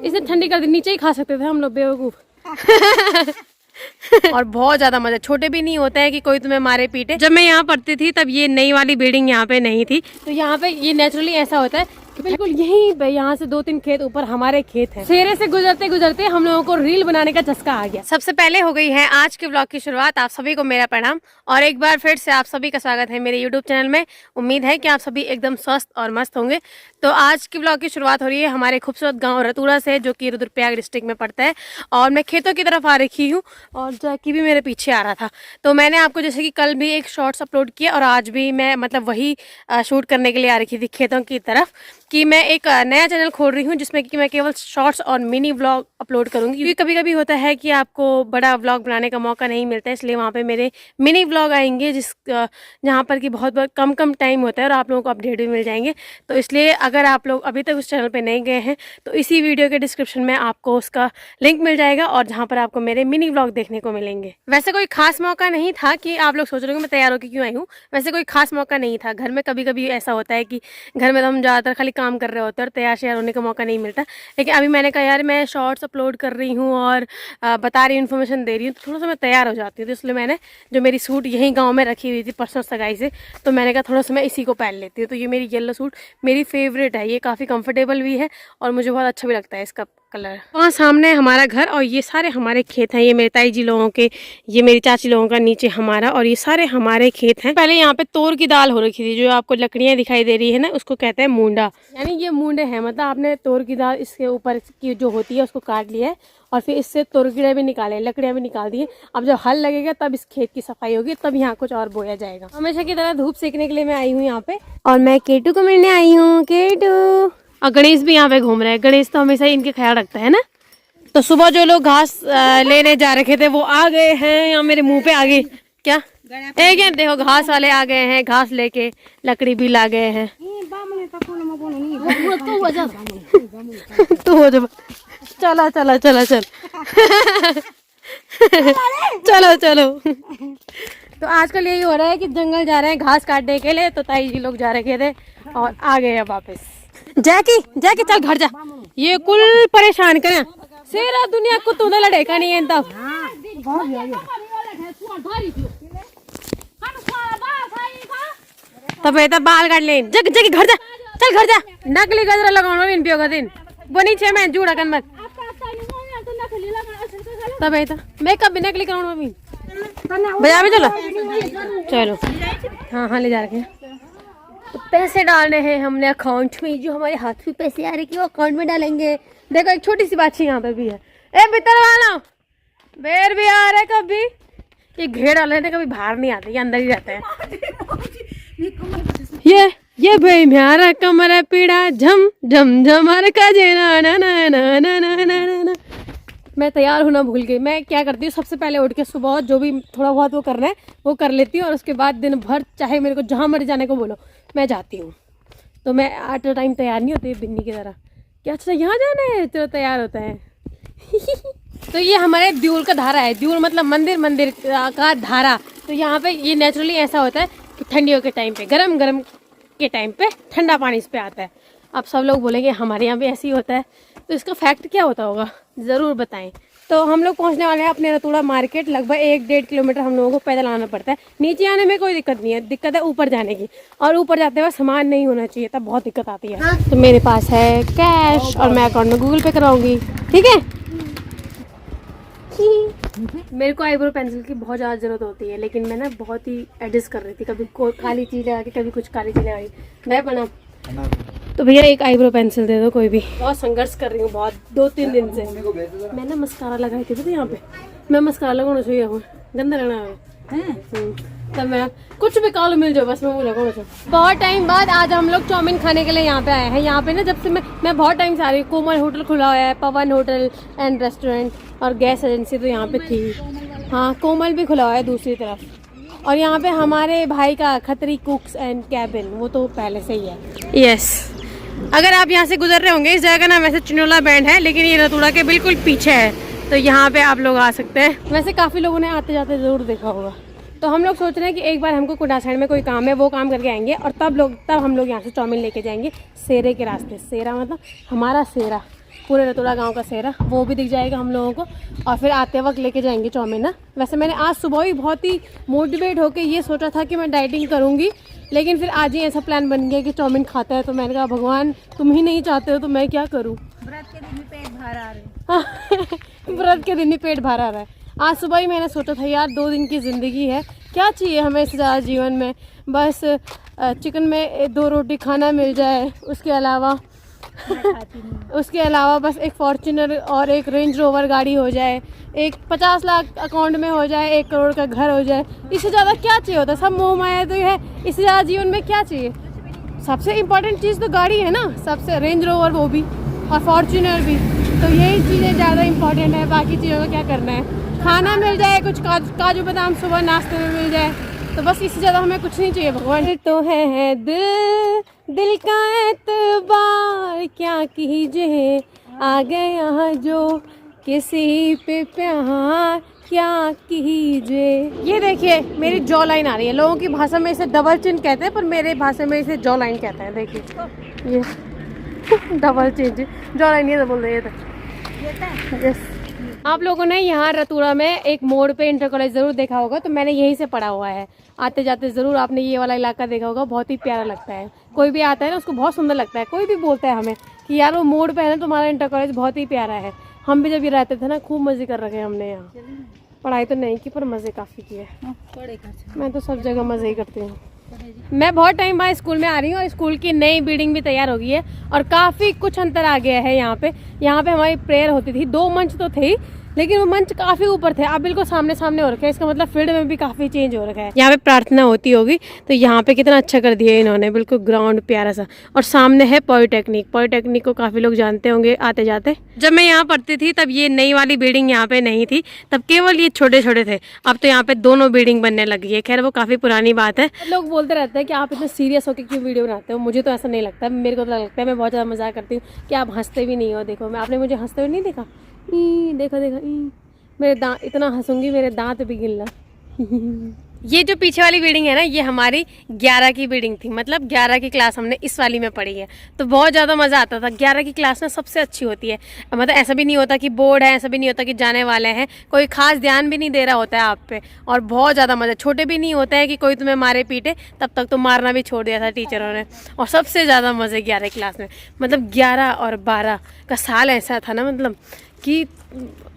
इसने ठंडी कर दी, नीचे ही खा सकते थे हम लोग, बेवकूफ। और बहुत ज्यादा मजा, छोटे भी नहीं होते हैं कि कोई तुम्हें मारे पीटे। जब मैं यहाँ पढ़ती थी तब ये नई वाली बिल्डिंग यहाँ पे नहीं थी, तो यहाँ पे ये नेचुरली ऐसा होता है कि बिल्कुल यहीं पे, यहाँ से 2-3 खेत ऊपर हमारे खेत हैं। सेरे से गुजरते गुजरते हम लोगों को रील बनाने का चस्का आ गया। सबसे पहले हो गई है आज के ब्लॉग की शुरुआत। आप सभी को मेरा प्रणाम और एक बार फिर से आप सभी का स्वागत है मेरे यूट्यूब चैनल में। उम्मीद है कि आप सभी एकदम स्वस्थ और मस्त होंगे। तो आज की ब्लॉग की शुरुआत हो रही है हमारे खूबसूरत गाँव रतूड़ा से, जो कि रुद्रप्रयाग डिस्ट्रिक्ट में पड़ता है। और मैं खेतों की तरफ आ रखी हूँ और जैकी भी मेरे पीछे आ रहा था। तो मैंने आपको जैसे कि कल भी एक शॉर्ट्स अपलोड किया और आज भी मैं मतलब वही शूट करने के लिए आ रखी थी खेतों की तरफ, कि मैं एक नया चैनल खोल रही हूँ जिसमें कि मैं केवल शॉर्ट्स और मिनी व्लॉग अपलोड करूँगी। क्योंकि कभी कभी होता है कि आपको बड़ा व्लॉग बनाने का मौका नहीं मिलता है, इसलिए वहाँ पे मेरे मिनी व्लॉग आएंगे जहाँ पर कि बहुत कम टाइम होता है और आप लोगों को अपडेट भी मिल जाएंगे। तो इसलिए अगर आप लोग अभी तक उस चैनल पर नहीं गए हैं तो इसी वीडियो के डिस्क्रिप्शन में आपको उसका लिंक मिल जाएगा और जहाँ पर आपको मेरे मिनी व्लॉग देखने को मिलेंगे। वैसे कोई खास मौका नहीं था कि आप लोग सोच रहे हो मैं तैयार होकर क्यों आई हूँ, वैसे कोई खास मौका नहीं था। घर में कभी कभी ऐसा होता है कि घर में तो हम ज़्यादातर खाली काम कर रहे होते हैं और तैयार शेयर होने का मौका नहीं मिलता। लेकिन अभी मैंने कहा यार मैं शॉर्ट्स अपलोड कर रही हूँ और बता रही हूँ, इन्फॉर्मेशन दे रही हूँ, तो थोड़ा सा मैं तैयार हो जाती हूँ। तो इसलिए मैंने जो मेरी सूट यहीं गाँव में रखी हुई थी परसों सगाई से, तो मैंने कहा थोड़ा सा मैं इसी को पहन लेती हूँ। तो ये मेरी येलो सूट मेरी फेवरेट है, ये काफ़ी कंफर्टेबल भी है और मुझे बहुत अच्छा भी लगता है इसका कलर। वहाँ सामने है हमारा घर और ये सारे हमारे खेत हैं। ये मेरे ताई जी लोगों के, ये मेरी चाची लोगों का, नीचे हमारा, और ये सारे हमारे खेत हैं। पहले यहाँ पे तोर की दाल हो रखी थी, जो आपको लकड़ियाँ दिखाई दे रही है ना, उसको कहते हैं मूंडा। यानी ये मूंडे हैं, मतलब आपने तोर की दाल इसके ऊपर की जो होती है उसको काट लिया है और फिर इससे तोरकीड़े भी निकाले, लकड़ियाँ भी निकाल दी है। अब जब हल लगेगा तब इस खेत की सफाई होगी, तब यहाँ कुछ और बोया जाएगा। हमेशा की तरह धूप सेकने के लिए मैं आई हूँ यहाँ पे और मैं केटू को मिलने आई हूँ। केटू और गणेश भी यहाँ पे घूम रहे हैं। गणेश तो हमेशा इनके ख्याल रखता है ना। तो सुबह जो लोग घास लेने जा रखे थे वो आ गए हैं, यहाँ मेरे मुंह पे आ गए। क्या एक है, देखो घास वाले आ गए हैं, घास लेके लकड़ी भी ला गए हैं। तो हो जब चला चला चला चल चलो चलो। तो आजकल यही हो रहा है कि जंगल जा रहे हैं घास काटने के लिए, तो ताई जी लोग जा रखे थे और आ गए हैं वापस। जैकी जैकी चल घर जा, ये कुल परेशान करें सेरा दुनिया को तो लड़े का नहीं है। तब तब बाल काट ले, जग जगी घर जा, चल घर जा। नकली गजरा लगाउनु इन पियो दिन बनी छे मैं जुड़ा कन मत। तब त मेकअप भी नकली कराउनु भी बजा में। चलो चलो, हाँ हाँ ले जा रखे। तो पैसे डालने हैं हमने अकाउंट में, जो हमारे हाथ में पैसे आ रहे कि वो अकाउंट में डालेंगे। देखो एक छोटी सी बात यहाँ पे भी है। ए भीतर वाला बेर भी आ रहे कभी, ये घेर वाले थे कभी बाहर नहीं आते, ये अंदर ही रहते हैं। ये भाई म्यारा कमरा पीड़ा झम झम झम हर का जेना ना ना ना ना ना ना ना। मैं तैयार होना भूल गई। मैं क्या करती हूँ, सबसे पहले उठ के सुबह जो भी थोड़ा बहुत वो करना है वो कर लेती हूँ और उसके बाद दिन भर चाहे मेरे को जहाँ मर्जी जाने को बोलो मैं जाती हूँ। तो मैं एट अ टाइम तैयार नहीं होती बिन्नी की तरह कि अच्छा यहाँ जाना है तो तैयार होता है। तो ये हमारे द्यूल का धारा है, द्यूल मतलब मंदिर का धारा। तो यहाँ पे ये नेचुरली ऐसा होता है कि ठंडियों के टाइम पे, गरम के टाइम पे ठंडा पानी इस पे आता है। अब सब लोग बोलेंगे हमारे यहाँ भी ऐसे ही होता है, तो इसका फैक्ट क्या होता होगा ज़रूर बताएं। तो हम लोग पहुँचने वाले हैं अपने रतूड़ा मार्केट। लगभग 1-1.5 किलोमीटर हम लोगों को पैदल आना पड़ता है। नीचे आने में कोई दिक्कत नहीं है, दिक्कत है ऊपर जाने की, और ऊपर जाते हुए सामान नहीं होना चाहिए, तब बहुत दिक्कत आती है। तो मेरे पास है कैश और मैं अकाउंट में गूगल पे कराऊंगी, ठीक है। मेरे को आईब्रो पेंसिल की बहुत ज़्यादा ज़रूरत होती है, लेकिन मैं ना बहुत ही एडजस्ट कर रही थी, कभी काली चीज़ लगा के कभी कुछ काली चीज़ लगाई। मैं बना तो भैया एक आईब्रो पेंसिल दे दो कोई भी। बहुत संघर्ष कर रही हूँ, बहुत 2-3 दिन से। मैं ना मस्कारा लगाई थी तो यहाँ पे मैं मस्कारा लगाना चाहिए हूँ, गंदा लगना है। तब मैं कुछ भी कालो मिल जाओ बस मैं वो लगाना चाहिए। बहुत टाइम बाद आज हम लोग चाउमीन खाने के लिए यहाँ पे आए हैं। यहाँ पे ना जब से मैं बहुत टाइम से आ रही हूँ। कोमल होटल खुला हुआ है, पवन होटल एंड रेस्टोरेंट, और गैस एजेंसी तो यहाँ पे थी। हाँ कोमल भी खुला हुआ है दूसरी तरफ। और यहाँ पे हमारे भाई का खत्री कुक्स एंड कैबिन, वो तो पहले से ही है। यस, अगर आप यहाँ से गुजर रहे होंगे, इस जगह का नाम वैसे चिनोला बैंड है, लेकिन ये रतूड़ा के बिल्कुल पीछे है, तो यहाँ पे आप लोग आ सकते हैं। वैसे काफ़ी लोगों ने आते जाते ज़रूर देखा होगा। तो हम लोग सोच रहे हैं कि एक बार हमको कुंडा साइड में कोई काम है वो काम करके आएंगे और तब हम लोग यहाँ से चाउमीन लेके जाएंगे सेरे के रास्ते। सेरा मतलब हमारा सेरा, पूरे रतुड़ा गांव का सेहरा, वो भी दिख जाएगा हम लोगों को। और फिर आते वक्त लेके जाएंगे चाउमीन ना। वैसे मैंने आज सुबह ही बहुत ही मोटिवेट होकर ये सोचा था कि मैं डाइटिंग करूँगी, लेकिन फिर आज ही ऐसा प्लान बन गया कि चाउमीन खाता है, तो मैंने कहा भगवान तुम ही नहीं चाहते हो तो मैं क्या करूँ। व्रत के दिन ही पेट भर आ रहे व्रत के दिन ही पेट भर आ रहा है। आज सुबह ही मैंने सोचा था यार 2 दिन की ज़िंदगी है, क्या चाहिए हमें इससे ज़्यादा जीवन में, बस चिकन में 2 रोटी खाना मिल जाए, उसके अलावा बस एक फॉर्च्यूनर और एक रेंज रोवर गाड़ी हो जाए, एक 50 लाख अकाउंट में हो जाए, 1 करोड़ का घर हो जाए, इससे ज़्यादा क्या चाहिए होता है। सब मोह माया तो है, इससे ज़्यादा जीवन में क्या चाहिए। सबसे इम्पोर्टेंट चीज़ तो गाड़ी है ना, सबसे रेंज रोवर वो भी और फॉर्च्यूनर भी, तो यही चीज़ें ज़्यादा इम्पोर्टेंट है। बाकी चीज़ों का क्या करना है, खाना मिल जाए, कुछ काजू बादाम सुबह नाश्ते में मिल जाए, तो बस इससे ज़्यादा हमें कुछ नहीं चाहिए। भगवान तो है दिल का एतबार क्या कीजिए, आ गया जो किसी पे प्यार क्या कीजिए। ये देखिए मेरी जॉ लाइन आ रही है, लोगों की भाषा में इसे डबल चिन कहते हैं, पर मेरे भाषा में इसे जॉ लाइन कहते हैं। देखिए ये डबल चिन जॉ लाइन ये बोल रही है। यस, आप लोगों ने यहाँ रतुड़ा में एक मोड़ पे इंटर कॉलेज ज़रूर देखा होगा, तो मैंने यहीं से पढ़ा हुआ है। आते जाते ज़रूर आपने ये वाला इलाका देखा होगा, बहुत ही प्यारा लगता है। कोई भी आता है ना उसको बहुत सुंदर लगता है। कोई भी बोलता है हमें कि यार वो मोड़ पे है ना तुम्हारा इंटर कॉलेज बहुत ही प्यारा है। हम भी जब ये रहते थे ना खूब मज़े कर रखे हैं हमने यहाँ। पढ़ाई तो नहीं की पर मज़े काफ़ी किए। मैं तो सब जगह मज़े ही करती हूँ। मैं बहुत टाइम बाद स्कूल में आ रही हूँ और स्कूल की नई बिल्डिंग भी तैयार हो गई है और काफ़ी कुछ अंतर आ गया है यहाँ पे। हमारी प्रेयर होती थी, 2 मंच तो थे लेकिन वो मंच काफ़ी ऊपर थे, अब बिल्कुल सामने सामने हो रखा है। इसका मतलब फील्ड में भी काफ़ी चेंज हो रखा है। यहाँ पे प्रार्थना होती होगी, तो यहाँ पे कितना अच्छा कर दिया इन्होंने, बिल्कुल ग्राउंड प्यारा सा। और सामने है पॉलिटेक्निक को काफ़ी लोग जानते होंगे आते जाते। जब मैं यहाँ पढ़ती थी तब ये नई वाली बिल्डिंग यहाँ पे नहीं थी, तब केवल ये छोटे छोटे थे। अब तो यहाँ पे दोनों बिल्डिंग बनने लगी है। खैर वो काफ़ी पुरानी बात है। लोग बोलते रहते हैं कि आप इतने सीरियस होकर क्यों वीडियो बनाते हो। मुझे तो ऐसा नहीं लगता, मेरे को तो लगता है मैं बहुत ज़्यादा मजाक करती हूँ कि आप हंसते भी नहीं हो। देखो मैं, आपने मुझे हंसते हुए नहीं देखा। देखो मेरे दांत, इतना हंसूंगी मेरे दांत भी गिल रहा। ये जो पीछे वाली बिल्डिंग है ना, ये हमारी 11 की बिल्डिंग थी। मतलब 11 की क्लास हमने इस वाली में पढ़ी है, तो बहुत ज़्यादा मज़ा आता था। 11 की क्लास ना सबसे अच्छी होती है। मतलब ऐसा भी नहीं होता कि बोर्ड है, ऐसा भी नहीं होता कि जाने वाले हैं, कोई खास ध्यान भी नहीं दे रहा होता है आप पे, और बहुत ज़्यादा मज़ा। छोटे भी नहीं होता है कि कोई तुम्हें मारे पीटे, तब तक तो मारना भी छोड़ दिया था टीचरों ने। और सबसे ज़्यादा मज़े 11 क्लास में। मतलब 11 और 12 का साल ऐसा था ना, कि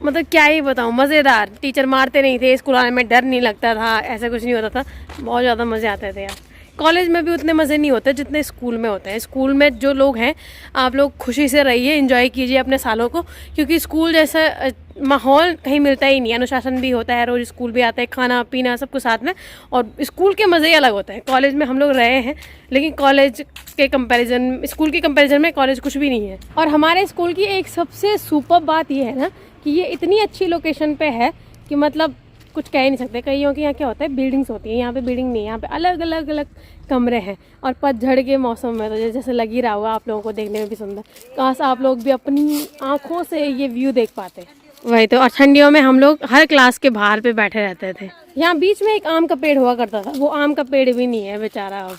क्या ही बताऊँ, मज़ेदार। टीचर मारते नहीं थे, स्कूल आने में डर नहीं लगता था, ऐसा कुछ नहीं होता था। बहुत ज़्यादा मज़े आते थे यार। कॉलेज में भी उतने मज़े नहीं होते जितने स्कूल में होते हैं। स्कूल में जो लोग हैं, आप लोग खुशी से रहिए, एंजॉय कीजिए अपने सालों को, क्योंकि स्कूल जैसा माहौल कहीं मिलता ही नहीं है। अनुशासन भी होता है, रोज़ स्कूल भी आता है, खाना पीना सब कुछ साथ में, और स्कूल के मज़े ही अलग होते हैं। कॉलेज में हम लोग रहे हैं, लेकिन कॉलेज के कंपैरिजन, स्कूल के कंपैरिजन में कॉलेज कुछ भी नहीं है। और हमारे स्कूल की एक सबसे सुपर बात ये है ना कि ये इतनी अच्छी लोकेशन पे है कि मतलब कुछ कह ही नहीं सकते। कईयों के यहाँ क्या होता है, बिल्डिंग्स होती हैं, यहाँ पे बिल्डिंग नहीं है। यहाँ पे अलग अलग कमरे हैं, और पतझड़ के मौसम में तो जैसे लग ही रहा होगा आप लोगों को देखने में भी सुंदर। काश आप लोग भी अपनी आँखों से ये व्यू देख पाते। वही तो। और ठंडियों में हम लोग हर क्लास के बाहर पे बैठे रहते थे। यहाँ बीच में एक आम का पेड़ हुआ करता था, वो आम का पेड़ भी नहीं है बेचारा अब।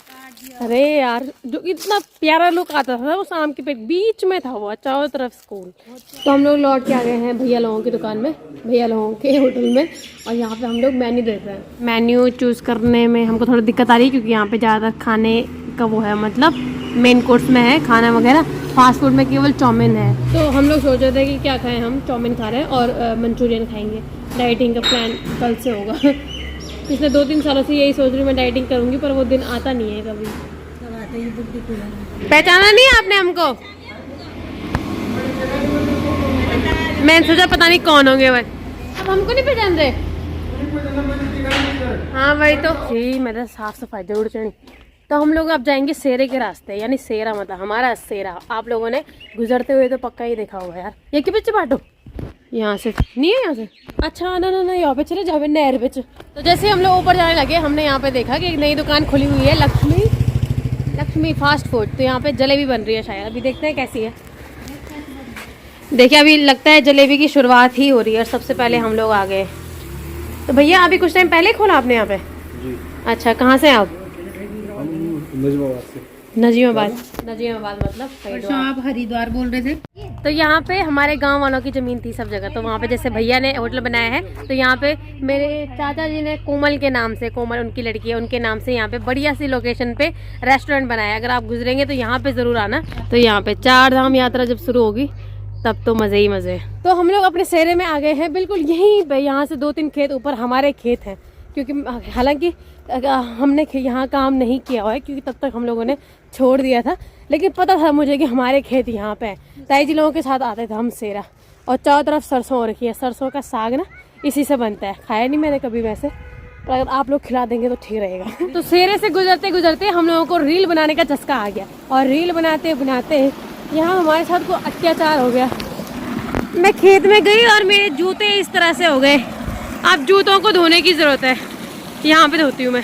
अरे यार, जो इतना प्यारा लुक आता था उस आम के पेड़ बीच में था, वो चारों तरफ स्कूल। तो हम लोग लौट के आ गए हैं भैया लोगों की दुकान में, भैया लोगों के होटल में, और यहाँ पे हम लोग मेन्यू देख रहे हैं। मेन्यू चूज़ करने में हमको थोड़ी दिक्कत आ रही है, क्योंकि यहाँ पे ज़्यादातर खाने का वो है, मतलब मेन कोर्स में है खाना वगैरह, फास्ट फूड में केवल चाउमीन है। तो हम लोग सोच रहे थे कि क्या खाएं, हम चाउमीन खा रहे हैं और मंचूरियन खाएंगे। डाइटिंग का प्लान कल से होगा। पिछले 2-3 सालों से यही सोच रही हूँ मैं डाइटिंग करूँगी, पर वो दिन आता नहीं है कभी। पहचाना नहीं आपने हमको? मैंने सोचा पता नहीं कौन होंगे भाई। अब हमको नहीं पहचान रहे? हाँ वही तो जी, मेरा साफ सफाई जरूर चाहिए। तो हम लोग अब जाएंगे सेरे के रास्ते, यानी सेरा मतलब हमारा सेरा। आप लोगों ने गुजरते हुए तो पक्का ही देखा होगा यार। ये के पीछे बांटो, यहाँ से नहीं है, यहाँ से। अच्छा ना यहाँ पे चले जावे नहर पे। तो जैसे हम लोग ऊपर जाने लगे, हमने यहाँ पे देखा कि एक नई दुकान खुली हुई है, लक्ष्मी फास्ट फूड। तो यहाँ पे जलेबी बन रही है शायद, अभी देखते हैं कैसी है। देखिए अभी लगता है जलेबी की शुरुआत ही हो रही है, और सबसे पहले हम लोग आ गए। तो भैया अभी कुछ टाइम पहले खोला आपने यहाँ पे जी? अच्छा, कहाँ से आप? नजीमाबाद मतलब परसों आप हरिद्वार बोल रहे थे। तो यहाँ पे हमारे गांव वालों की ज़मीन थी सब जगह। तो वहाँ पे जैसे भैया ने होटल बनाया है, तो यहाँ पे मेरे चाचा जी ने कोमल के नाम से, कोमल उनकी लड़की है, उनके नाम से यहाँ पे बढ़िया सी लोकेशन पे रेस्टोरेंट बनाया है। अगर आप गुजरेंगे तो यहाँ पे ज़रूर आना। तो यहाँ पे 4 धाम यात्रा जब शुरू होगी तब तो मज़े ही मज़े। तो हम लोग अपने सेरे में आ गए हैं, बिल्कुल यहीं पे, यहाँ से 2-3 खेत ऊपर हमारे खेत हैं। क्योंकि हालांकि हमने यहाँ काम नहीं किया हुआ है, क्योंकि तब तक हम लोगों ने छोड़ दिया था, लेकिन पता था मुझे कि हमारे खेत यहाँ पे हैं। ताई जी लोगों के साथ आते थे हम सेरा, और चारों तरफ सरसों हो रखी है। सरसों का साग ना इसी से बनता है। खाया नहीं मैंने कभी वैसे, पर अगर आप लोग खिला देंगे तो ठीक रहेगा। तो सेरे से गुजरते गुजरते हम लोगों को रील बनाने का चस्का आ गया, और रील बनाते बनाते यहाँ हमारे साथ कोई अत्याचार हो गया। मैं खेत में गई और मेरे जूते इस तरह से हो गए। अब जूतों को धोने की ज़रूरत है, यहाँ पे धोती हूँ मैं।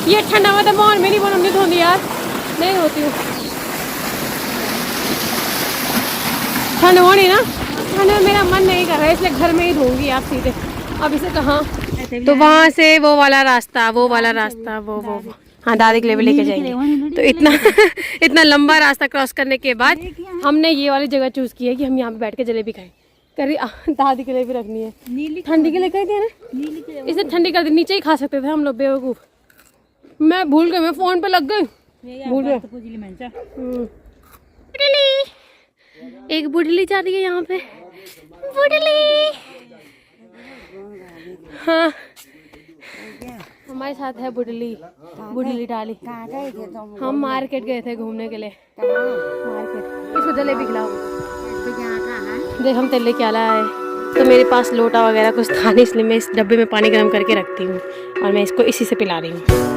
ये ठंडा मतलब मोहन में नहीं बनूंगी धोनी यार, नहीं होती हूँ। ठंड होनी ना, ठंड में मेरा मन नहीं कर रहा है, इसलिए घर में ही धोऊंगी आप सीधे। अब इसे कहाँ, तो वहाँ से वो वाला रास्ता वो हाँ दादी के लिए भी लेके जाएंगे। तो इतना लंबा रास्ता क्रॉस करने के बाद हमने ये वाली जगह चूज की है कि हम यहाँ पे बैठ के जलेबी खाएं। करी दादी के लिए भी रखनी है, ठंडी के लिए कह दिया ना, इसे ठंडी कर दी। नीचे ही खा सकते थे हम लोग, बेवकूफ। मैं भूल गई, मैं फोन पे लग गई, भूल गए। एक बुढ़ली जा रही है यहाँ पे, बुढ़ली। हाँ हमारे साथ है बुढ़ली डाली। हम मार्केट गए थे घूमने के लिए, मार्केट। इसको जलेबी खिलाओ। देख हम तेल लेके आला है। तो मेरे पास लोटा वगैरह कुछ था नहीं, इसलिए मैं इस डब्बे में पानी गर्म करके रखती हूँ और मैं इसको इसी से पिला रही हूँ।